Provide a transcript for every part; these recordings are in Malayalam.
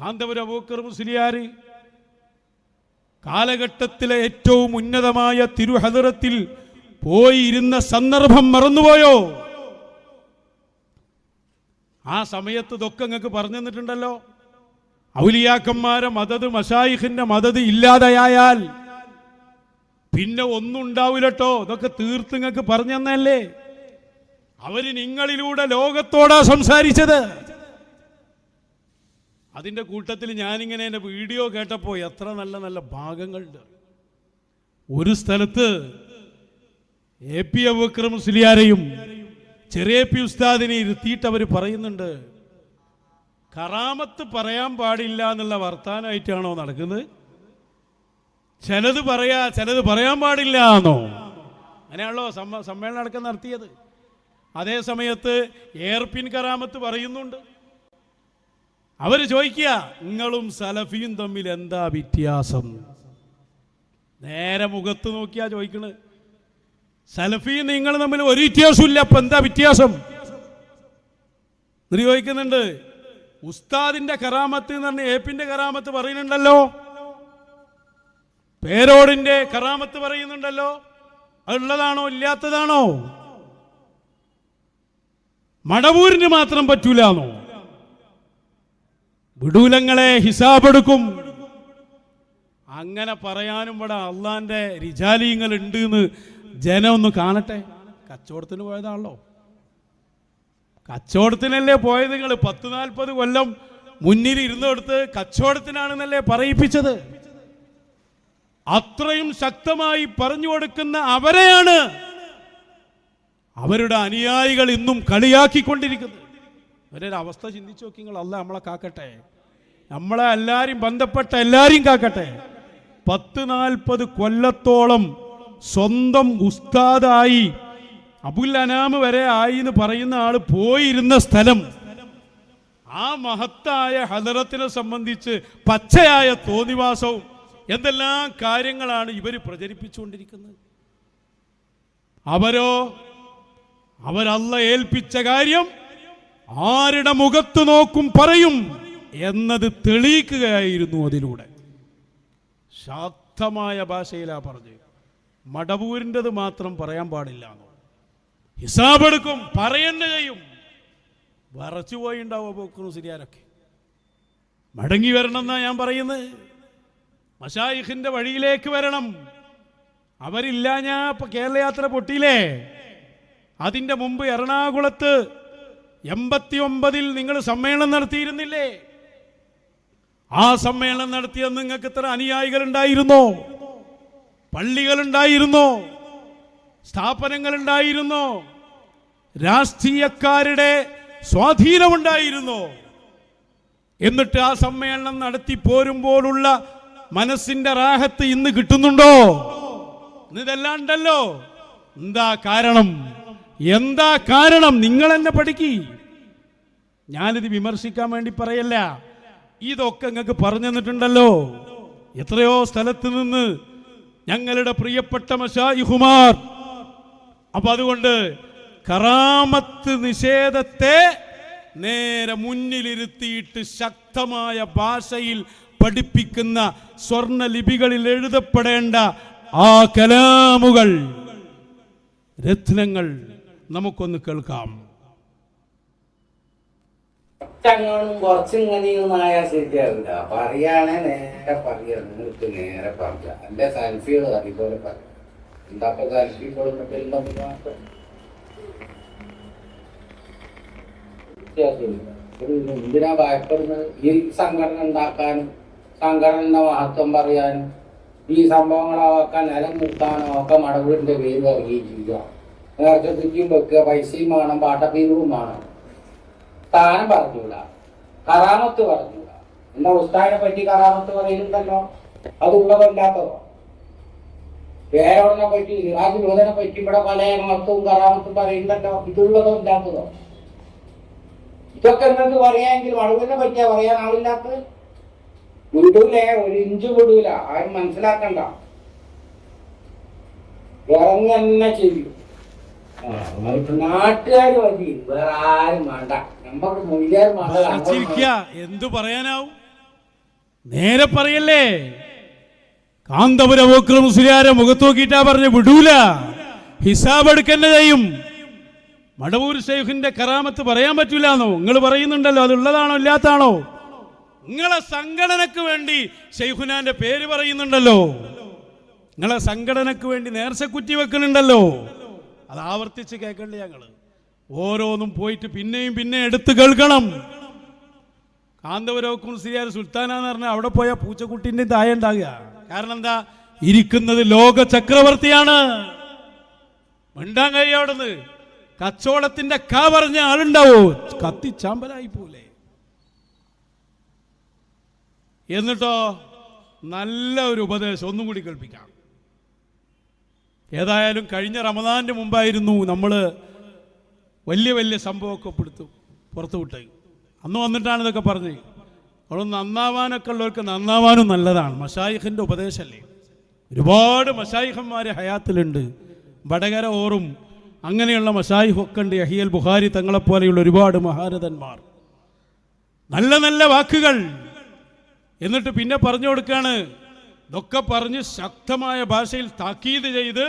കാന്തപുരം അബൂബക്കർ മുസ്ലിയാർ കാലഘട്ടത്തിലെ ഏറ്റവും ഉന്നതമായ തിരുഹദറത്തിൽ പോയി ഇരുന്ന സന്ദർഭം മറന്നുപോയോ? ആ സമയത്ത് ഇതൊക്കെ നിങ്ങൾക്ക് പറഞ്ഞു തന്നിട്ടുണ്ടല്ലോ. ഔലിയാക്കന്മാരെ മദത്, മശായിഖിന്റെ മദത് ഇല്ലാതെയായാൽ പിന്നെ ഒന്നും ഉണ്ടാവില്ലട്ടോ. ഇതൊക്കെ തീർത്ത് നിങ്ങൾക്ക് പറഞ്ഞു തന്നല്ലേ. അവര് നിങ്ങളിലൂടെ ലോകത്തോടാ സംസാരിച്ചത്. അതിൻ്റെ കൂട്ടത്തിൽ ഞാനിങ്ങനെ എൻ്റെ വീഡിയോ കേട്ടപ്പോൾ എത്ര നല്ല നല്ല ഭാഗങ്ങളുണ്ട്. ഒരു സ്ഥലത്ത് AP അബൂബക്കർ മുസ്ലിയാരെയും ചെറിയ പി ഉസ്താദിനെ ഇരുത്തിയിട്ട് അവർ പറയുന്നുണ്ട്, കറാമത്ത് പറയാൻ പാടില്ല എന്നുള്ള വർത്താനമായിട്ടാണോ നടക്കുന്നത്? ചിലത് പറയാൻ പാടില്ല എന്നോ? അങ്ങനെയാണല്ലോ സമ്മേളനം അടക്കം നടത്തിയത്. അതേ സമയത്ത് എയർപിൻ കറാമത്ത് പറയുന്നുണ്ട്. അവർ ചോദിക്കുക, നിങ്ങളും സലഫിയും തമ്മിൽ എന്താ വ്യത്യാസം? നേരെ മുഖത്ത് നോക്കിയാ ചോദിക്കണത്. സലഫിയും നിങ്ങൾ തമ്മിൽ ഒരു വ്യത്യാസമില്ല, അപ്പൊ എന്താ വ്യത്യാസം എന്ന് ചോദിക്കുന്നുണ്ട്. ഉസ്താദിന്റെ കറാമത്ത് എന്ന് പറഞ്ഞ ഏപ്പിന്റെ കറാമത്ത് പറയുന്നുണ്ടല്ലോ, പേരോടിന്റെ കറാമത്ത് പറയുന്നുണ്ടല്ലോ. അതുള്ളതാണോ ഇല്ലാത്തതാണോ? മടവൂരിന് മാത്രം പറ്റൂലാന്നോ? വിടൂലങ്ങളെ ഹിസാബെടുക്കും. അങ്ങനെ പറയാനും ഇവിടെ അള്ളാന്റെ റിജാലിങ്ങൾ ഉണ്ട് എന്ന് ജനം ഒന്ന് കാണട്ടെ. കച്ചവടത്തിന് പോയതാണല്ലോ, കച്ചവടത്തിനല്ലേ പോയത്. നിങ്ങൾ 10-40 കൊല്ലം മുന്നിൽ ഇരുന്നെടുത്ത് കച്ചവടത്തിനാണെന്നല്ലേ പറയിപ്പിച്ചത്. അത്രയും ശക്തമായി പറഞ്ഞു കൊടുക്കുന്ന അവരെയാണ് അവരുടെ അനുയായികൾ ഇന്നും കളിയാക്കിക്കൊണ്ടിരിക്കുന്നത്. അവരുടെ അവസ്ഥ ചിന്തിച്ചു നോക്കി നിങ്ങൾ. അല്ലാഹ് നമ്മളെ കാക്കട്ടെ, നമ്മളെ എല്ലാവരും ബന്ധപ്പെട്ട എല്ലാവരെയും കാക്കട്ടെ. 10-40 കൊല്ലത്തോളം സ്വന്തം ഉസ്താദായി അബുൽ അനാം വരെ ആയി എന്ന് പറയുന്ന ആള് പോയിരുന്ന സ്ഥലം, ആ മഹത്തായ ഹദറത്തിനെ സംബന്ധിച്ച് പച്ചയായ തോന്നിവാസവും എന്തെല്ലാം കാര്യങ്ങളാണ് ഇവർ പ്രചരിപ്പിച്ചുകൊണ്ടിരിക്കുന്നത്. അവരല്ല ഏൽപ്പിച്ച കാര്യം ആരുടെ മുഖത്ത് നോക്കും പറയും എന്നത് തെളിയിക്കുകയായിരുന്നു. അതിലൂടെ ശാക്തമായ ഭാഷയിലാ പറഞ്ഞു. മടവൂരിൻ്റെത് മാത്രം പറയാൻ പാടില്ല, ഹിസാബെടുക്കും, പറയന്നെ ചെയ്യും. വറച്ചുപോയി ഉണ്ടാവും അബൂബക്കർ മുസ്ലിയാരൊക്കെ. മടങ്ങി വരണം എന്നാ ഞാൻ പറയുന്നത്. മശായിഖിന്റെ വഴിയിലേക്ക് വരണം. അവരില്ല. ഞാൻ ഇപ്പൊ കേരള യാത്ര പൊട്ടിയില്ലേ? അതിന്റെ മുമ്പ് എറണാകുളത്ത് 89-ൽ നിങ്ങൾ സമ്മേളനം നടത്തിയിരുന്നില്ലേ? ആ സമ്മേളനം നടത്തിയത് നിങ്ങൾക്ക് ഇത്ര അനുയായികൾ ഉണ്ടായിരുന്നോ? പള്ളികളുണ്ടായിരുന്നോ? സ്ഥാപനങ്ങളുണ്ടായിരുന്നോ? രാഷ്ട്രീയക്കാരുടെ സ്വാധീനമുണ്ടായിരുന്നോ? എന്നിട്ട് ആ സമ്മേളനം നടത്തി പോരുമ്പോഴുള്ള മനസ്സിന്റെ റാഹത്ത് ഇന്ന് കിട്ടുന്നുണ്ടോ? ഇതെല്ലാം ഉണ്ടല്ലോ. എന്താ കാരണം? നിങ്ങൾ എന്നെ പഠിക്കി. ഞാനിത് വിമർശിക്കാൻ വേണ്ടി പറയല്ല. ഇതൊക്കെ നിങ്ങൾക്ക് പറഞ്ഞു തന്നിട്ടുണ്ടല്ലോ എത്രയോ സ്ഥലത്ത് നിന്ന് ഞങ്ങളുടെ പ്രിയപ്പെട്ട മശായിഖുമാർ. അപ്പൊ അതുകൊണ്ട് കറാമത്ത് നിഷേധത്തെ നേരെ മുന്നിലിരുത്തിയിട്ട് ശക്തമായ ഭാഷയിൽ പഠിപ്പിക്കുന്ന സ്വർണ്ണ ലിപികളിൽ എഴുതപ്പെടേണ്ട ആ കലാമുകൾ, രത്നങ്ങൾ നമുക്കൊന്ന് കേൾക്കാം. കുറച്ചിങ്ങനെയൊന്നായ ശരിയാവില്ല. പറയാണെ നേരെ പറയാ, നിങ്ങൾക്ക് നേരെ പറയാം. എന്റെ സെൽഫികൾ അതുപോലെ പറയാം. എന്താ സെൽഫികൾ എന്തിനാ ഭയപ്പെടുന്നത്? ഈ സംഘടന ഉണ്ടാക്കാനും സംഘടനയുടെ മഹത്വം പറയാനും ഈ സംഭവങ്ങളാക്കാൻ നിലനിർത്താനോ ഒക്കെ മടവൂരിന്റെ പേര് അറിയിക്കുക. നേർച്ച തുറ്റിയും വെക്കുക, പൈസയും വേണം, പാട്ടപ്പീരും വേണം. സ്ഥാനം പറഞ്ഞൂല, കറാമത്ത് പറഞ്ഞൂല. എന്താ ഉസ്താദിനെ പറ്റി കറാമത്ത് പറയുന്നുണ്ടല്ലോ, അതുള്ളതല്ലാത്തതോ? വേറൊന്നിനെ പറ്റി, സിറാജുൽ പറ്റി ഇവിടെ പല മഹത്വവും കറാമത്തും പറയുന്നുണ്ടല്ലോ, ഇതുള്ളതോ ഇല്ലാത്തതോ? ഇതൊക്കെ നിങ്ങൾക്ക് പറയാമെങ്കിൽ മടവൂരിനെ പറ്റിയാ പറയാൻ ആളില്ലാത്തത്? വിടൂലേ, ഒരു ഇഞ്ച് വിടൂല. ആരും മനസ്സിലാക്കണ്ട, ഇറങ്ങി തന്നെ ചെയ്യും. നാട്ടുകാർ മതി, വേറെ ആരും വേണ്ട. നമുക്ക് മുഴുവൻ എന്തു പറയാനാവും? നേരെ പറയല്ലേ. കാന്തപുരം അബൂബക്കർ മുസ്ലിയാരെ മുഖത്ത് നോക്കിയിട്ടാ പറഞ്ഞ് വിടൂല, ഹിസാബ് എടുക്കന്നെ ചെയ്യും. മടവൂർ ശൈഖിന്റെ കറാമത്ത് പറയാൻ പറ്റൂലെന്നോ നിങ്ങൾ പറയുന്നുണ്ടല്ലോ, അതുള്ളതാണോ ഇല്ലാത്താണോ? നിങ്ങളെ സംഘടനക്ക് വേണ്ടി ശൈഖുനാന്റെ പേര് പറയുന്നുണ്ടല്ലോ, നിങ്ങളെ സംഘടനക്ക് വേണ്ടി നേർച്ചക്കുറ്റി വെക്കുന്നുണ്ടല്ലോ, അത് ആവർത്തിച്ച് കേൾക്കണ്ടേ? ഞങ്ങൾ ഓരോന്നും പോയിട്ട് പിന്നെയും പിന്നെ എടുത്ത് കേൾക്കണം. കാന്തപുരം മുസ്ലിയാർ സുൽത്താനാന്ന് പറഞ്ഞാൽ അവിടെ പോയാൽ പൂച്ചക്കുട്ടിന്റെ താഴെ ഉണ്ടാകുക. കാരണം എന്താ? ഇരിക്കുന്നത് ലോക ചക്രവർത്തിയാണ്. മിണ്ടാൻ കഴിയും. അവിടുന്ന് കച്ചവടത്തിന്റെ പറഞ്ഞ ആളുണ്ടാവോ? കത്തിച്ചാമ്പലായി പോലെ. എന്നിട്ടോ നല്ല ഒരു ഉപദേശം ഒന്നും കൂടി കേൾപ്പിക്കാം. ഏതായാലും കഴിഞ്ഞ റമദാന്റെ മുമ്പായിരുന്നു നമ്മൾ വലിയ വലിയ സംഭവമൊക്കെ പുറത്തു വിട്ടത്. അന്ന് വന്നിട്ടാണ് ഇതൊക്കെ പറഞ്ഞത്. അവിടെ നന്നാവാനൊക്കെ ഉള്ളവർക്ക് നന്നാവാനും നല്ലതാണ്. മശായിഖിൻ്റെ ഉപദേശമല്ലേ. ഒരുപാട് മശായിഖന്മാർ ഹയാത്തിലുണ്ട്. വടകര ഓറും അങ്ങനെയുള്ള മശായിഖൊക്കെ ഉണ്ട്. യഹിയൽ ബുഖാരി തങ്ങളെപ്പോലെയുള്ള ഒരുപാട് മഹാരഥന്മാർ. നല്ല നല്ല വാക്കുകൾ. എന്നിട്ട് പിന്നെ പറഞ്ഞു കൊടുക്കുകയാണ്. ഇതൊക്കെ പറഞ്ഞ് ശക്തമായ ഭാഷയിൽ താക്കീത് ചെയ്ത്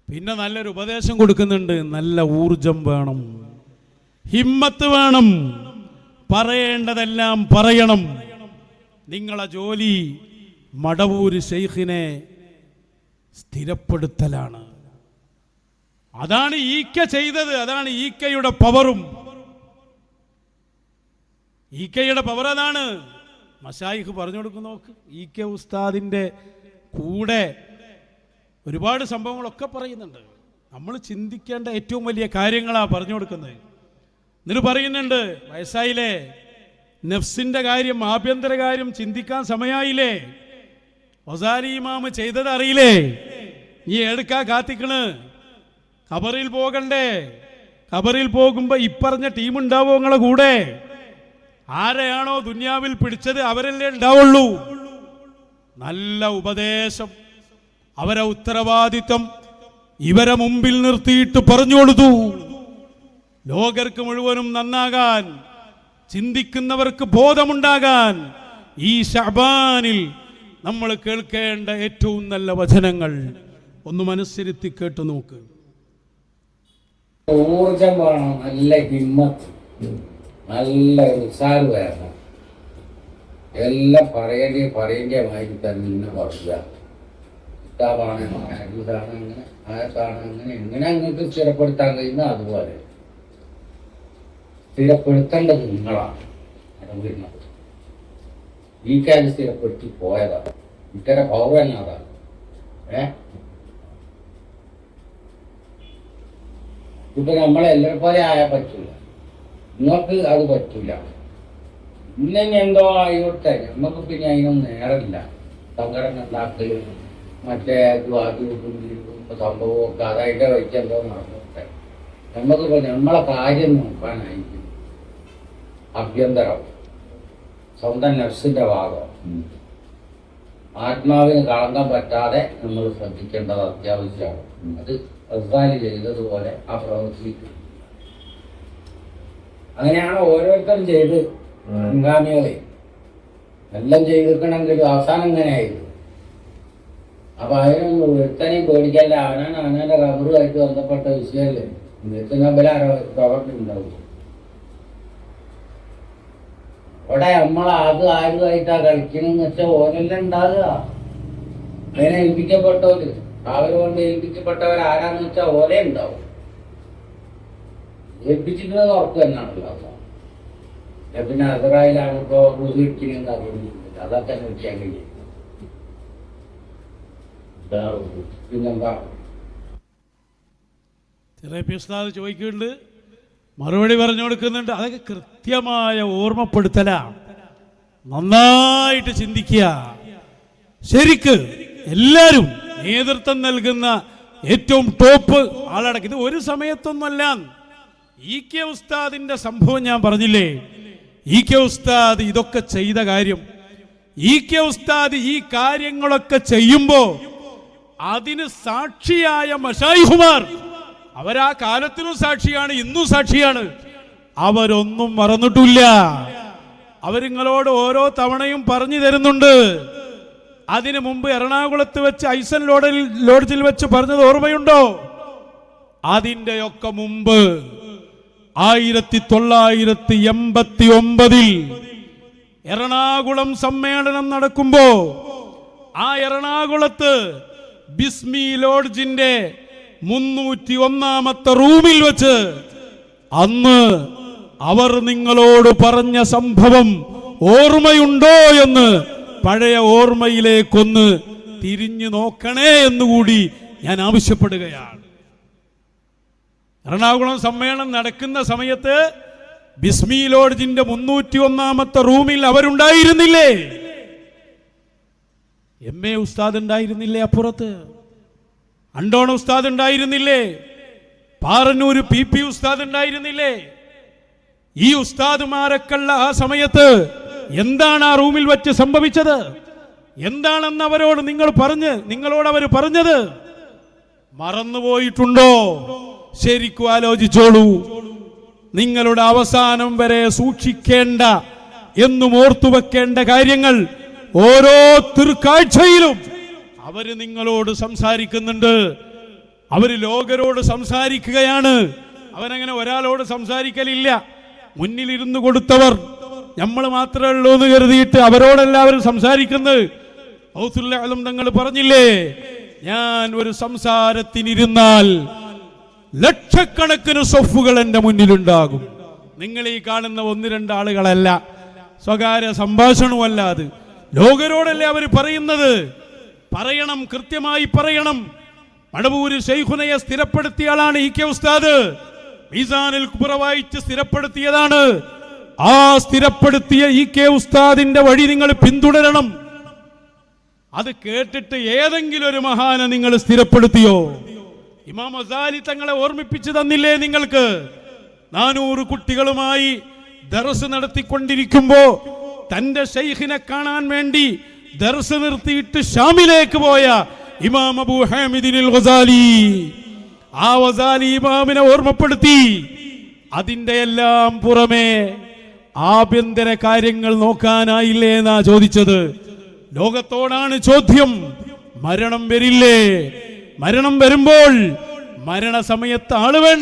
പിന്നെ നല്ലൊരു ഉപദേശം കൊടുക്കുന്നുണ്ട്. നല്ല ഊർജം വേണം, ഹിമ്മത്ത് വേണം, പറയേണ്ടതെല്ലാം പറയണം. നിങ്ങളെ ജോലി മടവൂർ ശൈഖിനെ സ്ഥിരപ്പെടുത്തലാണ്. അതാണ് ഈക്ക ചെയ്തത്. അതാണ് ഈക്കയുടെ പവറും. ഈക്കയുടെ പവർ അതാണ്. മശായിഖ് പറഞ്ഞു കൊടുക്കുന്ന നോക്ക്. ഈക്ക ഉസ്താദിൻ്റെ കൂടെ ഒരുപാട് സംഭവങ്ങളൊക്കെ പറയുന്നുണ്ട്. നമ്മൾ ചിന്തിക്കേണ്ട ഏറ്റവും വലിയ കാര്യങ്ങളാണ് പറഞ്ഞു കൊടുക്കുന്നത്. എന്നിട്ട് പറയുന്നുണ്ട്, വയസ്സായില്ലേ, നഫ്സിന്റെ കാര്യം, ആഭ്യന്തര കാര്യം ചിന്തിക്കാൻ സമയമായില്ലേ? ഒസാരി ഇമാമ് ചെയ്തത് അറിയില്ലേ? നീ എടുക്കാ കാത്തിക്കണ്? ഖബറിൽ പോകണ്ടേ? ഖബറിൽ പോകുമ്പോ ഇപ്പറഞ്ഞ ടീം ഉണ്ടാവോ നിങ്ങളെ കൂടെ? ആരെയാണോ ദുനിയാവിൽ പിടിച്ചത് അവരല്ലേ ഉണ്ടാവുള്ളൂ. നല്ല ഉപദേശം, അവരെ ഉത്തരവാദിത്വം ഇവരെ മുമ്പിൽ നിർത്തിയിട്ട് പറഞ്ഞു കൊടുത്തു. ലോകർക്ക് മുഴുവനും നന്നാകാൻ, ചിന്തിക്കുന്നവർക്ക് ബോധമുണ്ടാകാൻ ഈ ശഅബാനിൽ നമ്മൾ കേൾക്കേണ്ട ഏറ്റവും നല്ല വചനങ്ങൾ ഒന്ന് മനസ്സിരുത്തി കേട്ടു നോക്ക്. ഊർജം വേണം, നല്ല ഹിമ്മത്ത്, നല്ല ഉത്സാഹം വേണം. എല്ലാം പറയേണ്ട മാതിരി തന്നെ പറയുക. ഇതാണ് ഇതാണ് അങ്ങനെ, ആയത്താണ് അങ്ങനെ, എങ്ങനെ നിങ്ങൾക്ക് സ്ഥിരപ്പെടുത്താൻ കഴിയുന്ന അതുപോലെ സ്ഥിരപ്പെടുത്തേണ്ടത് നിങ്ങളാണ്. അറിയുന്നത് ഈ കാര്യം സ്ഥിരപ്പെടുത്തി പോയതാണ്. ഇത്തരം പൗരൻ അതാണ്. ഇപ്പൊ നമ്മളെല്ലാവരും പോലെ ആയാൽ പറ്റൂല. നിങ്ങൾക്ക് അത് പറ്റൂല. ഇന്നെ എന്തോ ആയിക്കോട്ടെ, നമുക്ക് പിന്നെ അതിനൊന്നും നേരമില്ല. സംഘടന ഉണ്ടാക്കലും മറ്റേ സംഭവമൊക്കെ അതതിൻ്റെ വഴിക്ക് എന്തോ നടന്നോട്ടെ. നമുക്കിപ്പോ നമ്മളെ കാര്യം നോക്കാനായിരിക്കും. ആഭ്യന്തരം, സ്വന്തം നഫ്സിന്റെ ഭാഗം, ആത്മാവിന് കളങ്കം പറ്റാതെ നമ്മൾ ശ്രദ്ധിക്കേണ്ടത് അത്യാവശ്യമാണ്. അത് റസാലി ചെയ്തതുപോലെ ആ പ്രവർത്തിക്കും. അങ്ങനെയാണ് ഓരോരുത്തരും ചെയ്ത് മുൻഗാമികളെ എല്ലാം ചെയ്തിരിക്കണമെങ്കിൽ അവസാനം ഇങ്ങനെയായിരുന്നു. അപ്പൊ അതിനൊന്നും ഒരുത്തനെയും പേടിക്കല്ല. അവനാന്റെ റബ്ബറുമായിട്ട് ബന്ധപ്പെട്ട വിഷയമല്ലേ. പ്രവർത്തിണ്ടാവും. അവിടെ അത് ആരുമായിട്ടാ കളിക്കണമെന്ന് വെച്ചാൽ ഓരെല്ലാം ഉണ്ടാകുക. അതിനെ ഏൽപ്പിക്കപ്പെട്ടവര്, അവരോട് ഏൽപ്പിക്കപ്പെട്ടവർ ആരാന്ന് വെച്ചാൽ ഓരേ ഉണ്ടാവും. ഏൽപ്പിച്ചിട്ടുള്ളത് ഉറപ്പ് തന്നെയാണല്ലോ. പിന്നെ അസറായിലാണ് ഇപ്പോ റുസിക്കുന്നത് അറിയുന്നില്ല. അതൊക്കെ നോക്കിയാൽ കഴിയും. പിന്നെന്താ ചെറിയ ഉസ്താദ് ചോദിക്കുന്നുണ്ട്, മറുപടി പറഞ്ഞു കൊടുക്കുന്നുണ്ട്. അതൊക്കെ കൃത്യമായ ഓർമ്മപ്പെടുത്തലാണ്. നന്നായിട്ട് ചിന്തിക്കുക. ശരിക്ക് എല്ലാവരും നേതൃത്വം നൽകുന്ന ഏറ്റവും ടോപ്പ് ആളടക്കം. ഇത് ഒരു സമയത്തൊന്നുമല്ല. ഇ കെ ഉസ്താദിന്റെ സംഭവം ഞാൻ പറഞ്ഞില്ലേ. ഇ കെ ഉസ്താദ് ഇതൊക്കെ ചെയ്ത കാര്യം, ഇ കെ ഉസ്താദ് ഈ കാര്യങ്ങളൊക്കെ ചെയ്യുമ്പോ അതിന് സാക്ഷിയായ മശായിഖുമാർ, അവരാ കാലത്തിനും സാക്ഷിയാണ്, ഇന്നും സാക്ഷിയാണ്. അവരൊന്നും മറന്നിട്ടില്ല. അവരിങ്ങളോട് ഓരോ തവണയും പറഞ്ഞു തരുന്നുണ്ട്. അതിനു മുമ്പ് എറണാകുളത്ത് വെച്ച് ഐസൻ ലോഡ്ജിൽ വെച്ച് പറഞ്ഞത് ഓർമ്മയുണ്ടോ? അതിൻ്റെയൊക്കെ മുമ്പ് 1989 എറണാകുളം സമ്മേളനം നടക്കുമ്പോ ആ എറണാകുളത്ത് ബിസ്മി ലോഡ്ജിന്റെ 301-ാമത്തെ റൂമിൽ വെച്ച് അന്ന് അവർ നിങ്ങളോട് പറഞ്ഞ സംഭവം ഓർമ്മയുണ്ടോ എന്ന് പഴയ ഓർമ്മയിലേക്കൊന്ന് തിരിഞ്ഞു നോക്കണേ എന്നുകൂടി ഞാൻ ആവശ്യപ്പെടുകയാണ്. എറണാകുളം സമ്മേളനം നടക്കുന്ന സമയത്ത് ബിസ്മി ലോഡ്ജിന്റെ 301-ാമത്തെ റൂമിൽ അവരുണ്ടായിരുന്നില്ലേ? MA ഉസ്താദ് ഉണ്ടായിരുന്നില്ലേ? അപ്പുറത്ത് അണ്ടോണ ഉസ്താദ് ഉണ്ടായിരുന്നില്ലേ? പാറന്നൂർ PP ഉസ്താദ് ഉണ്ടായിരുന്നില്ലേ? ഈ ഉസ്താദുമാരൊക്കെയുള്ള ആ സമയത്ത് എന്താണ് ആ റൂമിൽ വെച്ച് സംഭവിച്ചത്? എന്താണെന്ന് നിങ്ങളോട് അവർ പറഞ്ഞത് മറന്നുപോയിട്ടുണ്ടോ? ശരിക്കും ആലോചിച്ചോളൂ. നിങ്ങളുടെ അവസാനം വരെ സൂക്ഷിക്കേണ്ട എന്നും ഓർത്തുവെക്കേണ്ട കാര്യങ്ങൾ ഓരോ തൃക്കാഴ്ചയിലും അവര് നിങ്ങളോട് സംസാരിക്കുന്നുണ്ട്. അവര് ലോകരോട് സംസാരിക്കുകയാണ്. അവരങ്ങനെ ഒരാളോട് സംസാരിക്കലില്ല. മുന്നിലിരുന്ന് കൊടുത്തവർ നമ്മൾ മാത്രമേ ഉള്ളൂ എന്ന് കരുതിയിട്ട് അവരോടെല്ലാവരും സംസാരിക്കുന്നത്. ഔസുൽ ആലം തങ്ങൾ പറഞ്ഞില്ലേ, ഞാൻ ഒരു സംസാരത്തിനിരുന്നാൽ ലക്ഷക്കണക്കിന് സൊഫുകൾ എൻ്റെ മുന്നിലുണ്ടാകും. നിങ്ങൾ ഈ കാണുന്ന 1-2 ആളുകളല്ല, സ്വകാര്യ സംഭാഷണമല്ല, അത് ലോകരോടല്ലേ അവർ പറയുന്നത്. പറയണം, കൃത്യമായി പറയണം. മടവൂര് ശൈഖുനയെ സ്ഥിരപ്പെടുത്തിയ ആളാണ് EK ഉസ്താദ്. മീസാനുൽ കുബ്ര വായിച്ച് സ്ഥിരപ്പെടുത്തിയതാണ്. ആ സ്ഥിരപ്പെടുത്തിയ EK ഉസ്താദിന്റെ വഴി നിങ്ങൾ പിന്തുടരണം. അത് കേട്ടിട്ട് ഏതെങ്കിലും ഒരു മഹാനെ നിങ്ങൾ സ്ഥിരപ്പെടുത്തിയോ? ഇമാം ഗസാലി തങ്ങളെ ഓർമ്മിപ്പിച്ചു തന്നില്ലേ നിങ്ങൾക്ക്? 400 കുട്ടികളുമായി ദർസ് നടത്തിക്കൊണ്ടിരിക്കുമ്പോ തന്റെ ശൈഖിനെ കാണാൻ വേണ്ടി ദർസ് നിർത്തിയിട്ട് ഷാമിലേക്ക് പോയ ഇമാം അബൂ ഹാമിദിൽ ഗസാലി, ആ ഗസാലി ഇമാമിനെ ഓർമ്മപ്പെടുത്തി. അതിന്റെ എല്ലാം പുറമെ ആഭ്യന്തര കാര്യങ്ങൾ നോക്കാനായില്ലേ എന്നാ ചോദിച്ചത്. ലോകത്തോടാണ് ചോദ്യം. മരണം വരില്ലേ? മരണം വരുമ്പോൾ മരണസമയത്ത് ആള് വേണ്ട.